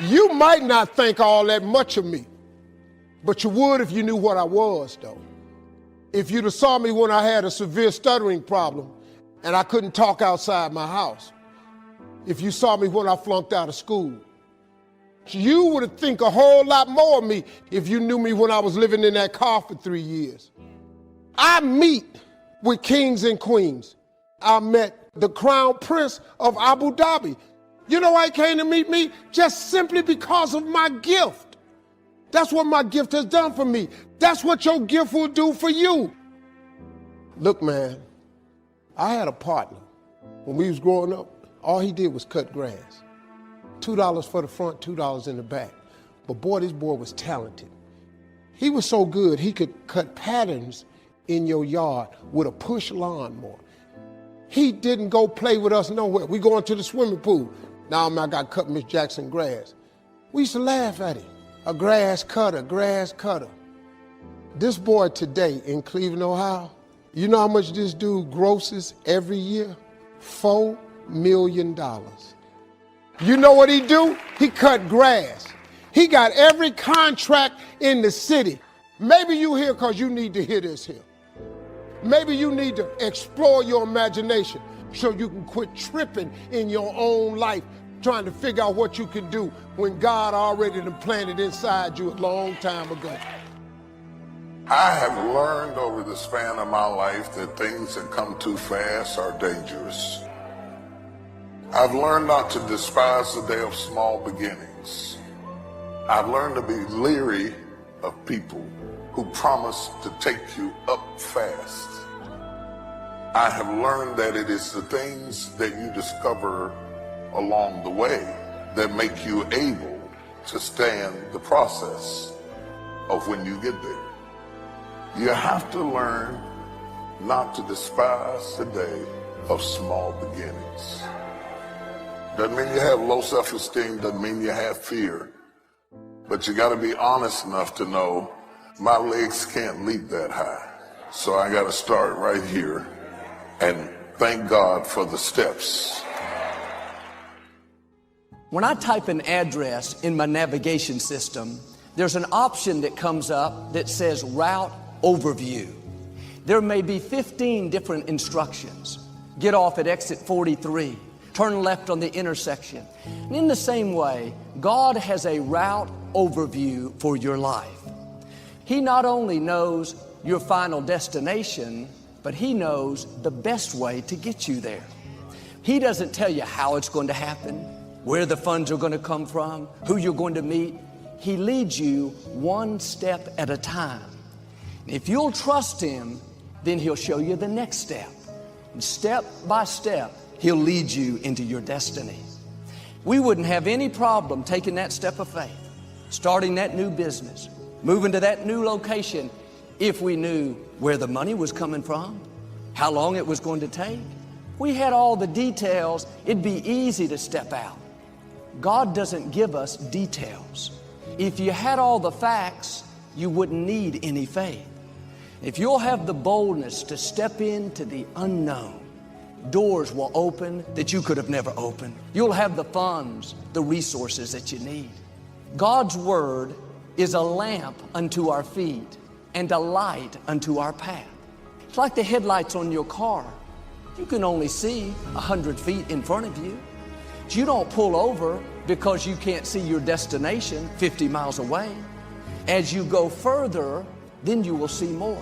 You might not think all that much of me, but you would if you knew what I was, though. If you'd have saw me when I had a severe stuttering problem and I couldn't talk outside my house. If you saw me when I flunked out of school. You would have think a whole lot more of me if you knew me when I was living in that car for 3 years. I meet with kings and queens. I met the crown prince of Abu Dhabi. You know why he came to meet me? Just simply because of my gift. That's what my gift has done for me. That's what your gift will do for you. Look, man, I had a partner. When we was growing up, all he did was cut grass. $2 for the front, $2 in the back. But boy, this boy was talented. He was so good, he could cut patterns in your yard with a push lawnmower. He didn't go play with us nowhere. We going to the swimming pool. Now I got to cut Miss Jackson grass. We used to laugh at him. A grass cutter, grass cutter. This boy today in Cleveland, Ohio, you know how much this dude grosses every year? $4 million. You know what he do? He cut grass. He got every contract in the city. Maybe you here because you need to hear this here. Maybe you need to explore your imagination so you can quit tripping in your own life, trying to figure out what you can do when God already done planted inside you a long time ago. I have learned over the span of my life that things that come too fast are dangerous. I've learned not to despise the day of small beginnings. I've learned to be leery of people who promise to take you up fast. I have learned that it is the things that you discover along the way that make you able to stand the process of when you get there. You have to learn not to despise the day of small beginnings. Doesn't mean you have low self-esteem, doesn't mean you have fear, but you got to be honest enough to know my legs can't leap that high. So I got to start right here and thank God for the steps. When I type an address in my navigation system, there's an option that comes up that says Route Overview. There may be 15 different instructions. Get off at exit 43. Turn left on the intersection. And in the same way, God has a route overview for your life. He not only knows your final destination, but He knows the best way to get you there. He doesn't tell you how it's going to happen, where the funds are going to come from, who you're going to meet. He leads you one step at a time. If you'll trust Him, then He'll show you the next step. And step by step, He'll lead you into your destiny. We wouldn't have any problem taking that step of faith, starting that new business, moving to that new location, if we knew where the money was coming from, how long it was going to take. If we had all the details, it'd be easy to step out. God doesn't give us details. If you had all the facts, you wouldn't need any faith. If you'll have the boldness to step into the unknown, doors will open that you could have never opened. You'll have the funds, the resources that you need. God's Word is a lamp unto our feet and a light unto our path. It's like the headlights on your car. You can only see 100 feet in front of you. You don't pull over because you can't see your destination 50 miles away. As you go further, then you will see more.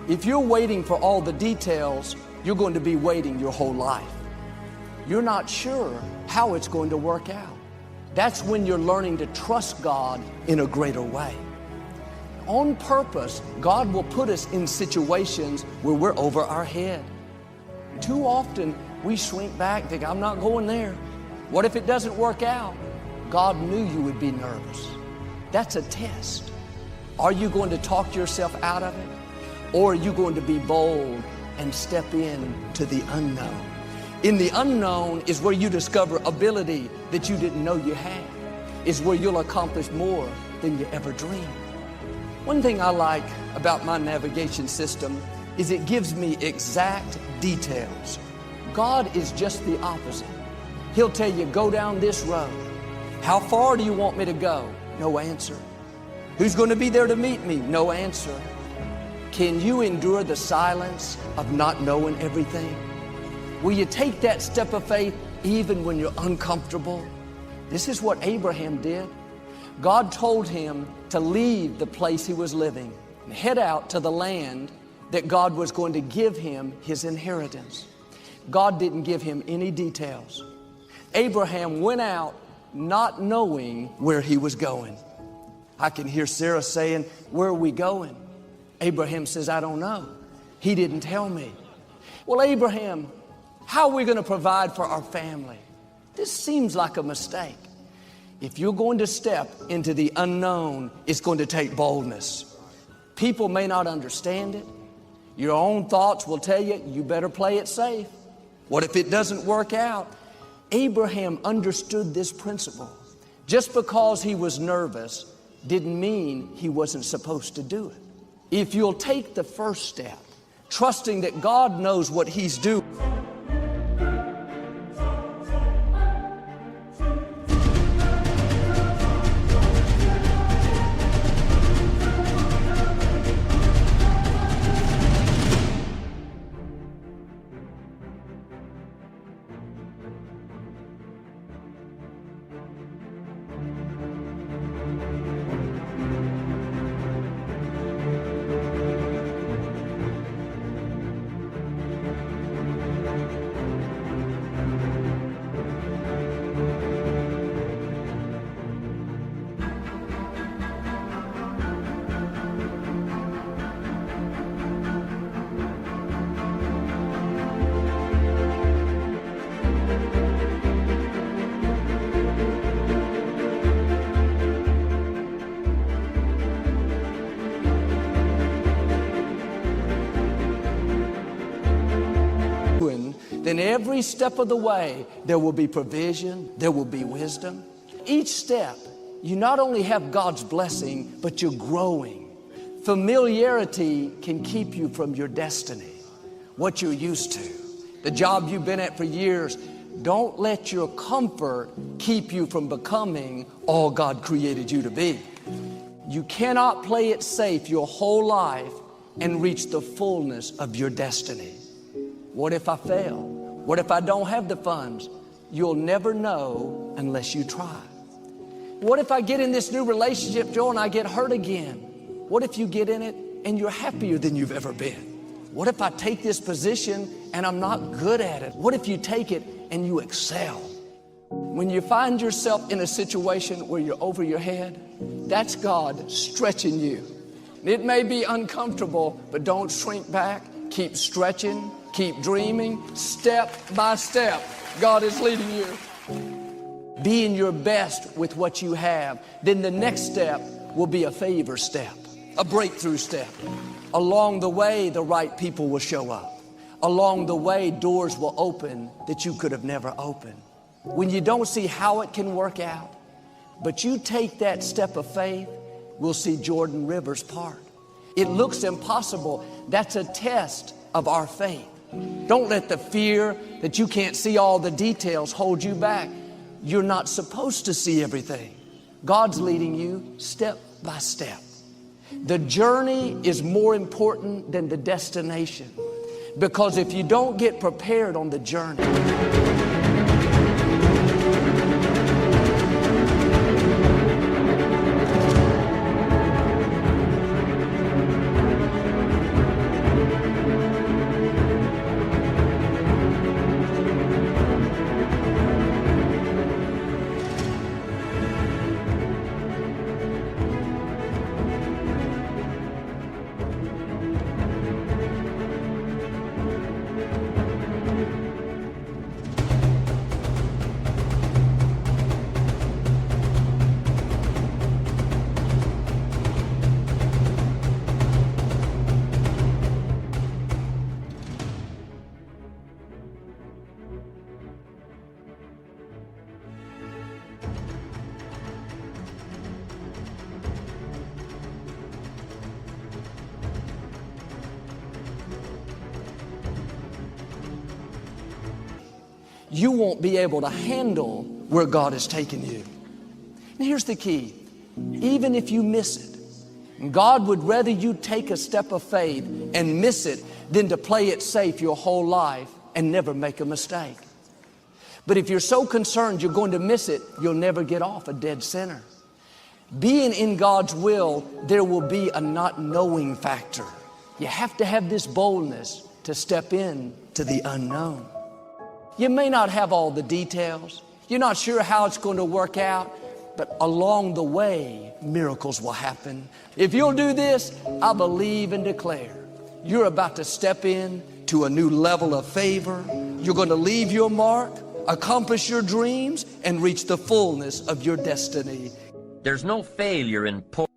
If you're waiting for all the details, you're going to be waiting your whole life. You're not sure how it's going to work out. That's when you're learning to trust God in a greater way. On purpose, God will put us in situations where we're over our head. Too often, we shrink back, think, I'm not going there. What if it doesn't work out? God knew you would be nervous. That's a test. Are you going to talk yourself out of it? Or are you going to be bold and step in to the unknown? In the unknown is where you discover ability that you didn't know you had. Is where you'll accomplish more than you ever dreamed. One thing I like about my navigation system is it gives me exact details. God is just the opposite. He'll tell you, go down this road. How far do you want me to go? No answer. Who's going to be there to meet me? No answer. Can you endure the silence of not knowing everything? Will you take that step of faith even when you're uncomfortable? This is what Abraham did. God told him to leave the place he was living and head out to the land that God was going to give him his inheritance. God didn't give him any details. Abraham went out not knowing where he was going. I can hear Sarah saying, "Where are we going?" Abraham says, "I don't know. He didn't tell me." Well, Abraham, how are we going to provide for our family? This seems like a mistake. If you're going to step into the unknown, it's going to take boldness. People may not understand it. Your own thoughts will tell you, you better play it safe. What if it doesn't work out? Abraham understood this principle. Just because he was nervous didn't mean he wasn't supposed to do it. If you'll take the first step, trusting that God knows what he's doing. Then every step of the way, there will be provision, there will be wisdom. Each step, you not only have God's blessing, but you're growing. Familiarity can keep you from your destiny, what you're used to, the job you've been at for years. Don't let your comfort keep you from becoming all God created you to be. You cannot play it safe your whole life and reach the fullness of your destiny. What if I fail? What if I don't have the funds? You'll never know unless you try. What if I get in this new relationship, Joe, and I get hurt again? What if you get in it and you're happier than you've ever been? What if I take this position and I'm not good at it? What if you take it and you excel? When you find yourself in a situation where you're over your head, that's God stretching you. It may be uncomfortable, but don't shrink back. Keep stretching. Keep dreaming, step by step. God is leading you. Being your best with what you have. Then the next step will be a favor step, a breakthrough step. Along the way, the right people will show up. Along the way, doors will open that you could have never opened. When you don't see how it can work out, but you take that step of faith, we'll see Jordan Rivers part. It looks impossible. That's a test of our faith. Don't let the fear that you can't see all the details hold you back. You're not supposed to see everything. God's leading you step by step. The journey is more important than the destination, because if you don't get prepared on the journey, you won't be able to handle where God has taken you. And here's the key. Even if you miss it, God would rather you take a step of faith and miss it than to play it safe your whole life and never make a mistake. But if you're so concerned you're going to miss it, you'll never get off a dead center. Being in God's will, there will be a not knowing factor. You have to have this boldness to step in to the unknown. You may not have all the details. You're not sure how it's going to work out, but along the way, miracles will happen. If you'll do this, I believe and declare you're about to step in to a new level of favor. You're going to leave your mark, accomplish your dreams, and reach the fullness of your destiny. There's no failure in poor